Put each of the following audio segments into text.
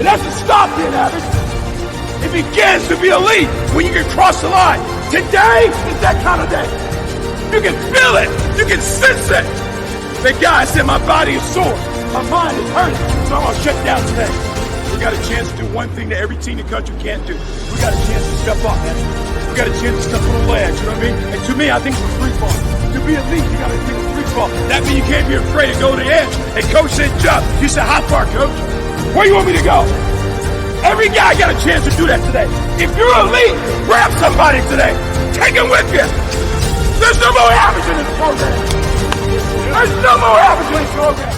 doesn't stop being average. It begins to be elite when you can cross the line. Today is that kind of day. You can feel it. You can sense it. The guy said my body is sore. My mind is hurting. So I'm going to shut down today. We got a chance to do one thing that every team in the country can't do. We got a chance to step up, man. We got a chance to step on the ledge, you know what I mean? And to me, I think it's a free fall. To be elite, you got to think it's free fall. That means you can't be afraid to go to the edge. And coach said jump. You said how far, coach? Where you want me to go? Every guy got a chance to do that today. If you're elite, grab somebody today. Take him with you. There's no more average in this program. There's no more average in this program.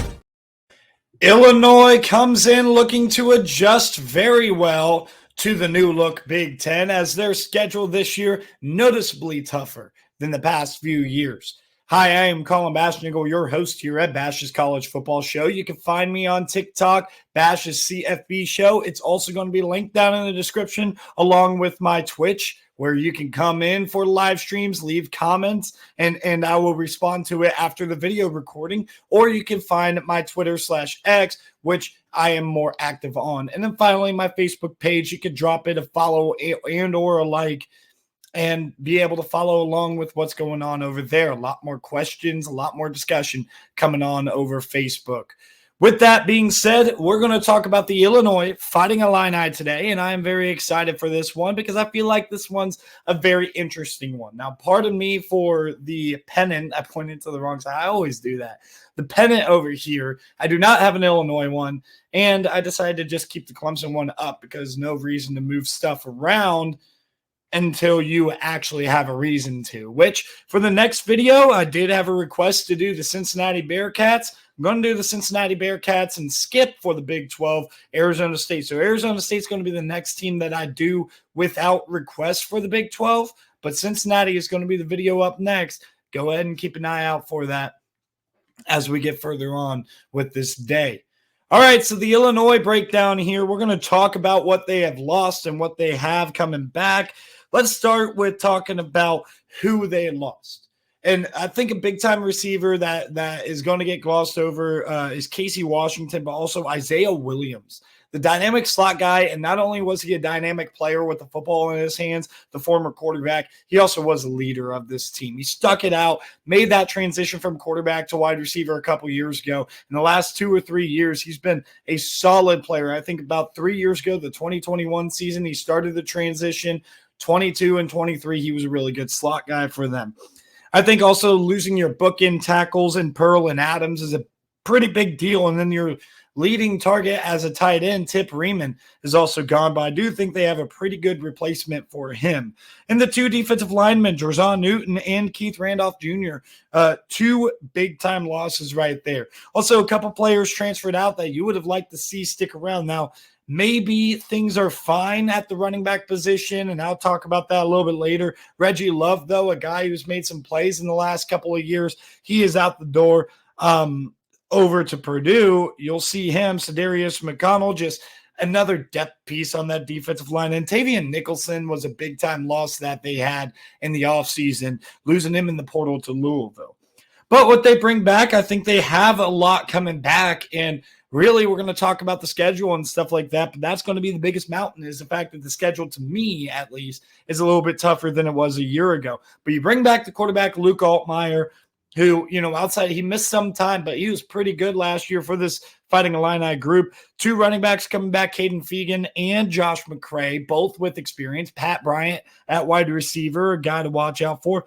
Illinois comes in looking to adjust very well to the new look Big Ten, as their schedule this year noticeably tougher than the past few years. Hi, I am Colin Bashnigal, your host here at Bash's College Football Show. You can find me on TikTok, Bash's CFB Show. It's also going to be linked down in the description, along with my Twitch, where you can come in for live streams, leave comments, and I will respond to it after the video recording. Or you can find my Twitter/X, which I am more active on. And then finally, my Facebook page. You can drop it a follow and or a like, and be able to follow along with what's going on over there. A lot more questions, a lot more discussion coming on over Facebook. With that being said, we're going to talk about the Illinois Fighting Illini today, and I am very excited for this one because I feel like this one's a very interesting one. Now, pardon me for the pennant. I pointed to the wrong side. I always do that. The pennant over here, I do not have an Illinois one, and I decided to just keep the Clemson one up because no reason to move stuff around until you actually have a reason to, which for the next video, I did have a request to do the Cincinnati Bearcats. I'm going to do the Cincinnati Bearcats and skip for the Big 12 Arizona State. So Arizona State's going to be the next team that I do without request for the Big 12, but Cincinnati is going to be the video up next. Go ahead and keep an eye out for that as we get further on with this day. All right, so the Illinois breakdown here. We're going to talk about what they have lost and what they have coming back. Let's start with talking about who they lost. And I think a big-time receiver that is going to get glossed over is Casey Washington, but also Isaiah Williams, the dynamic slot guy. And not only was he a dynamic player with the football in his hands, the former quarterback, he also was a leader of this team. He stuck it out, made that transition from quarterback to wide receiver a couple years ago. In the last 2 or 3 years, he's been a solid player. I think about 3 years ago, the 2021 season, he started the transition. 22 and 23, he was a really good slot guy for them. I think also losing your bookend tackles in Pearl and Adams is a pretty big deal. And then your leading target as a tight end, Tip Riemann, is also gone. But I do think they have a pretty good replacement for him. And the two defensive linemen, Jerzon Newton and Keith Randolph Jr., two big-time losses right there. Also, a couple players transferred out that you would have liked to see stick around. Now, maybe things are fine at the running back position, and I'll talk about that a little bit later. Reggie Love, though, a guy who's made some plays in the last couple of years, he is out the door. Over to Purdue, you'll see him, Sedarius McConnell, just another depth piece on that defensive line. And Tavian Nicholson was a big-time loss that they had in the offseason, losing him in the portal to Louisville. But what they bring back, I think they have a lot coming back, and really, we're going to talk about the schedule and stuff like that, but that's going to be the biggest mountain, is the fact that the schedule, to me at least, is a little bit tougher than it was a year ago. But you bring back the quarterback, Luke Altmaier, who, outside, he missed some time, but he was pretty good last year for this Fighting Illini group. Two running backs coming back, Caden Fegan and Josh McCray, both with experience. Pat Bryant at wide receiver, a guy to watch out for.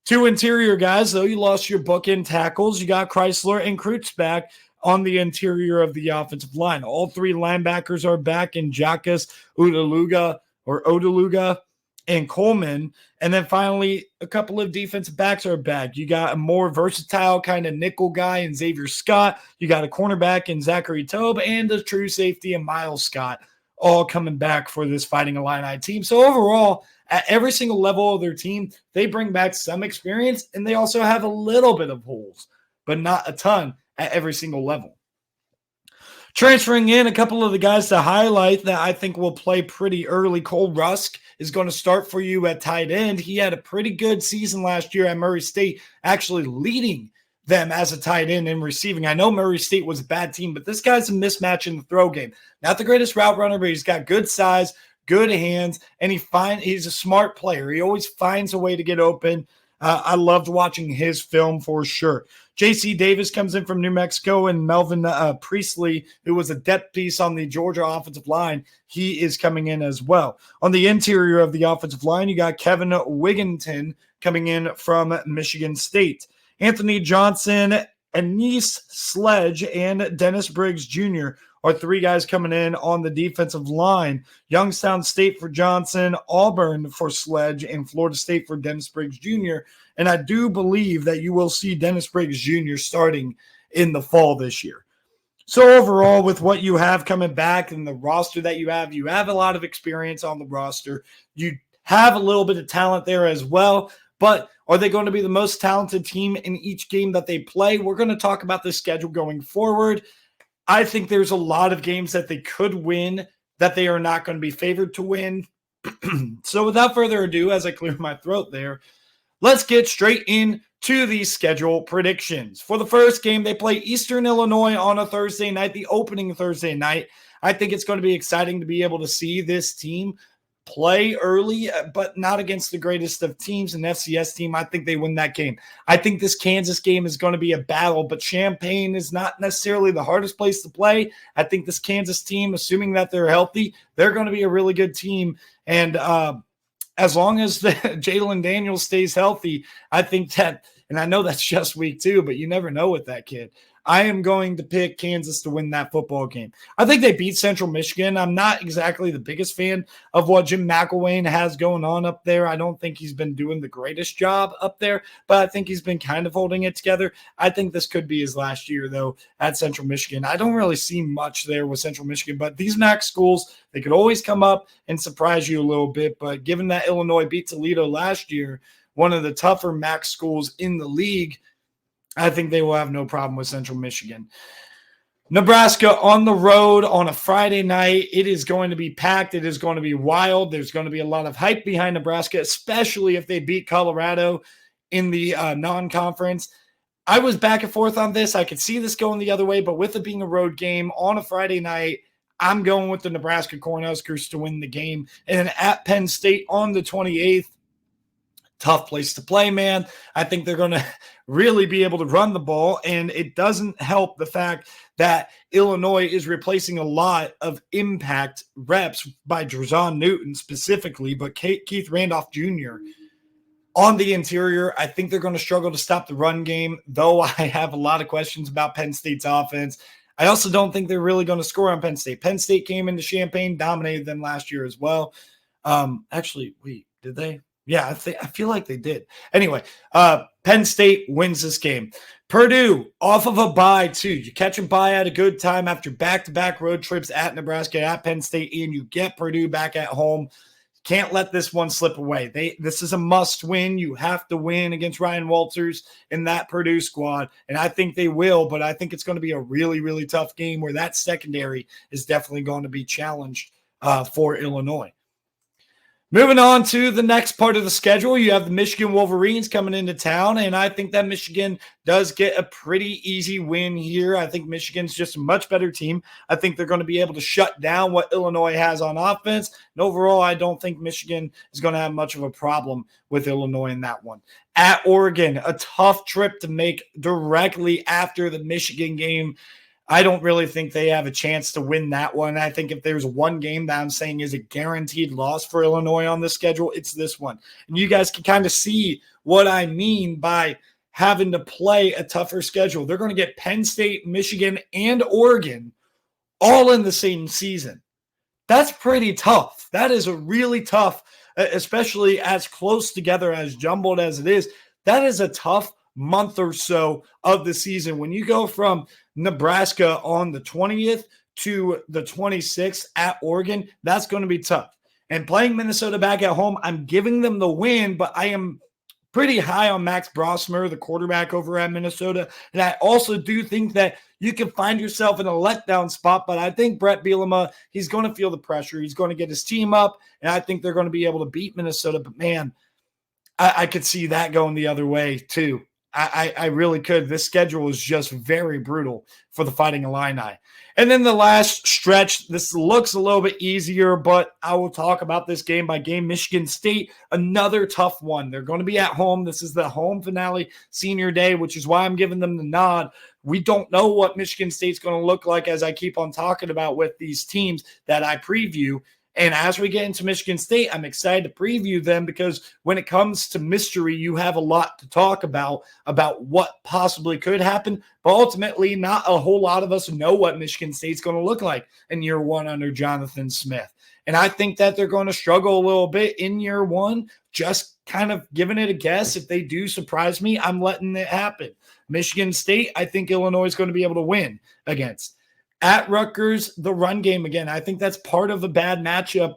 Two interior guys, though. You lost your bookend tackles. You got Chrysler and Kreutz back on the interior of the offensive line. All three linebackers are back in Jacques Odeluga and Coleman. And then finally, a couple of defensive backs are back. You got a more versatile kind of nickel guy in Xavier Scott. You got a cornerback in Zachary Tobe and a true safety in Miles Scott, all coming back for this Fighting Illini team. So overall, at every single level of their team, they bring back some experience, and they also have a little bit of holes, but not a ton at every single level. Transferring in a couple of the guys to highlight that I think will play pretty early. Cole Rusk is going to start for you at tight end. He had a pretty good season last year at Murray State, actually leading them as a tight end in receiving. I know Murray State was a bad team, but this guy's a mismatch in the throw game. Not the greatest route runner, but he's got good size, good hands, and he's a smart player. He always finds a way to get open. I loved watching his film for sure. J.C. Davis comes in from New Mexico, and Melvin Priestley, who was a depth piece on the Georgia offensive line, he is coming in as well. On the interior of the offensive line, you got Kevin Wigginton coming in from Michigan State. Anthony Johnson, Anise Sledge, and Dennis Briggs Jr. are three guys coming in on the defensive line. Youngstown State for Johnson, Auburn for Sledge, and Florida State for Dennis Briggs Jr. And I do believe that you will see Dennis Briggs Jr. starting in the fall this year. So overall, with what you have coming back and the roster that you have a lot of experience on the roster. You have a little bit of talent there as well, but are they going to be the most talented team in each game that they play? We're going to talk about the schedule going forward. I think there's a lot of games that they could win that they are not going to be favored to win. So without further ado, as I clear my throat there, let's get straight into the schedule predictions. For the first game, they play Eastern Illinois on a Thursday night, the opening Thursday night. I think it's going to be exciting to be able to see this team play early, but not against the greatest of teams, an FCS team. I think they win that game. I think this Kansas game is going to be a battle, but Champaign is not necessarily the hardest place to play. I think this Kansas team, assuming that they're healthy, they're going to be a really good team. And as long as Jalen Daniels stays healthy, I think that, and I know that's just week 2, but you never know with that kid. I am going to pick Kansas to win that football game. I think they beat Central Michigan. I'm not exactly the biggest fan of what Jim McElwain has going on up there. I don't think he's been doing the greatest job up there, but I think he's been kind of holding it together. I think this could be his last year, though, at Central Michigan. I don't really see much there with Central Michigan, but these MAC schools, they could always come up and surprise you a little bit. But given that Illinois beat Toledo last year, one of the tougher MAC schools in the league, I think they will have no problem with Central Michigan. Nebraska on the road on a Friday night. It is going to be packed. It is going to be wild. There's going to be a lot of hype behind Nebraska, especially if they beat Colorado in the non-conference. I was back and forth on this. I could see this going the other way, but with it being a road game on a Friday night, I'm going with the Nebraska Cornhuskers to win the game. And at Penn State on the 28th, tough place to play, man. I think they're going to really be able to run the ball, and it doesn't help the fact that Illinois is replacing a lot of impact reps by Drazon Newton specifically, but Keith Randolph Jr. on the interior. I think they're going to struggle to stop the run game, though I have a lot of questions about Penn State's offense. I also don't think they're really going to score on Penn State. Penn State came into Champaign, dominated them last year as well. Actually, wait, did they? Yeah, I feel like they did. Anyway, Penn State wins this game. Purdue, off of a bye, too. You catch a bye at a good time after back-to-back road trips at Nebraska, at Penn State, and you get Purdue back at home. Can't let this one slip away. This is a must-win. You have to win against Ryan Walters and that Purdue squad, and I think they will, but I think it's going to be a really, really tough game where that secondary is definitely going to be challenged for Illinois. Moving on to the next part of the schedule, you have the Michigan Wolverines coming into town, and I think that Michigan does get a pretty easy win here. I think Michigan's just a much better team. I think they're going to be able to shut down what Illinois has on offense, and overall, I don't think Michigan is going to have much of a problem with Illinois in that one. At Oregon, a tough trip to make directly after the Michigan game. I don't really think they have a chance to win that one. I think if there's one game that I'm saying is a guaranteed loss for Illinois on the schedule, it's this one. And you guys can kind of see what I mean by having to play a tougher schedule. They're going to get Penn State, Michigan, and Oregon all in the same season. That's pretty tough. That is a really tough, especially as close together, as jumbled as it is. That is a tough month or so of the season. When you go from Nebraska on the 20th to the 26th at Oregon, that's going to be tough. And playing Minnesota back at home, I'm giving them the win, but I am pretty high on Max Brosmer, the quarterback over at Minnesota. And I also do think that you can find yourself in a letdown spot, but I think Brett Bielema, he's going to feel the pressure. He's going to get his team up, and I think they're going to be able to beat Minnesota. But, man, I could see that going the other way too. I really could. This schedule is just very brutal for the Fighting Illini. And then the last stretch, this looks a little bit easier, but I will talk about this game by game. Michigan State, another tough one. They're going to be at home. This is the home finale senior day, which is why I'm giving them the nod. We don't know what Michigan State's going to look like, as I keep on talking about with these teams that I preview. And as we get into Michigan State, I'm excited to preview them because when it comes to mystery, you have a lot to talk about what possibly could happen. But ultimately, not a whole lot of us know what Michigan State's going to look like in year one under Jonathan Smith. And I think that they're going to struggle a little bit in year one, just kind of giving it a guess. If they do surprise me, I'm letting it happen. Michigan State, I think Illinois is going to be able to win against. At Rutgers, the run game again. I think that's part of the bad matchup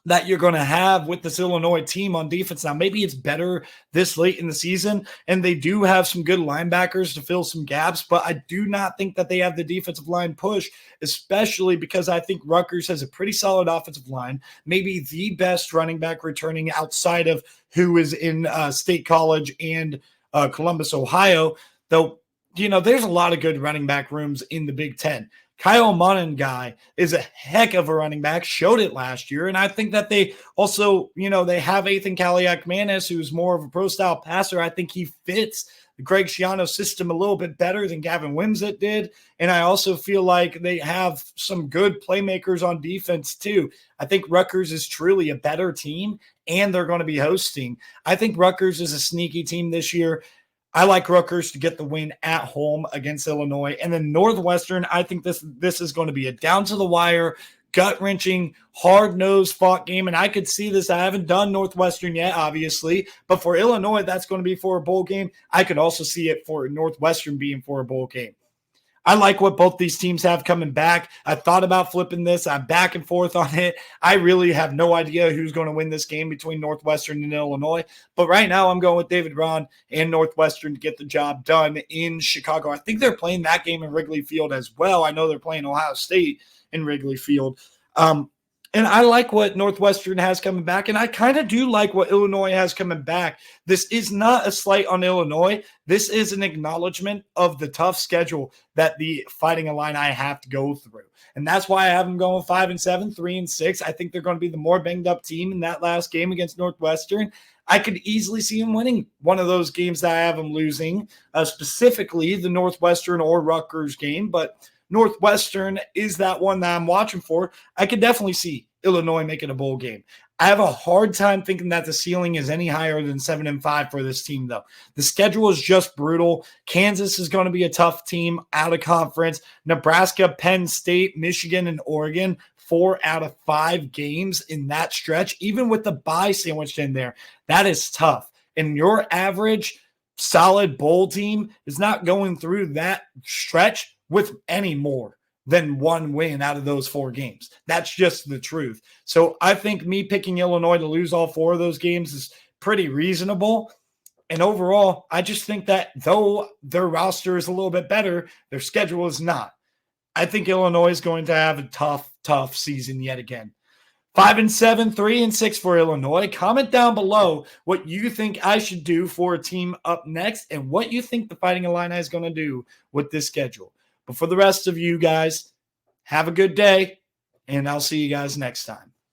that you're going to have with this Illinois team on defense. Now, maybe it's better this late in the season, and they do have some good linebackers to fill some gaps, but I do not think that they have the defensive line push, especially because I think Rutgers has a pretty solid offensive line, maybe the best running back returning outside of who is in State College and Columbus, Ohio, though. There's a lot of good running back rooms in the Big Ten. Kyle Monangai is a heck of a running back, showed it last year. And I think that they also, they have Ethan Kaliak-Manis, who's more of a pro-style passer. I think he fits the Greg Schiano system a little bit better than Gavin Wimsatt did. And I also feel like they have some good playmakers on defense too. I think Rutgers is truly a better team, and they're going to be hosting. I think Rutgers is a sneaky team this year. I like Rutgers to get the win at home against Illinois. And then Northwestern, I think this is going to be a down-to-the-wire, gut-wrenching, hard-nosed fought game. And I could see this. I haven't done Northwestern yet, obviously. But for Illinois, that's going to be for a bowl game. I could also see it for Northwestern being for a bowl game. I like what both these teams have coming back. I thought about flipping this. I'm back and forth on it. I really have no idea who's going to win this game between Northwestern and Illinois. But right now I'm going with David Ron and Northwestern to get the job done in Chicago. I think they're playing that game in Wrigley Field as well. I know they're playing Ohio State in Wrigley Field. And I like what Northwestern has coming back, and I kind of do like what Illinois has coming back. This is not a slight on Illinois. This is an acknowledgement of the tough schedule that the Fighting Illini have to go through. And that's why I have them going 5-7, 3-6. I think they're going to be the more banged-up team in that last game against Northwestern. I could easily see them winning one of those games that I have them losing, specifically the Northwestern or Rutgers game, but Northwestern is that one that I'm watching for. I could definitely see Illinois making a bowl game. I have a hard time thinking that the ceiling is any higher than 7-5 for this team, though. The schedule is just brutal. Kansas is going to be a tough team out of conference. Nebraska, Penn State, Michigan, and Oregon, 4 out of 5 games in that stretch, even with the bye sandwiched in there. That is tough. And your average solid bowl team is not going through that stretch with any more than one win out of those 4 games. That's just the truth. So I think me picking Illinois to lose all 4 of those games is pretty reasonable. And overall, I just think that though their roster is a little bit better, their schedule is not. I think Illinois is going to have a tough season yet again. 5-7, 3-6 for Illinois. Comment down below what you think I should do for a team up next and what you think the Fighting Illini is going to do with this schedule. But for the rest of you guys, have a good day, and I'll see you guys next time.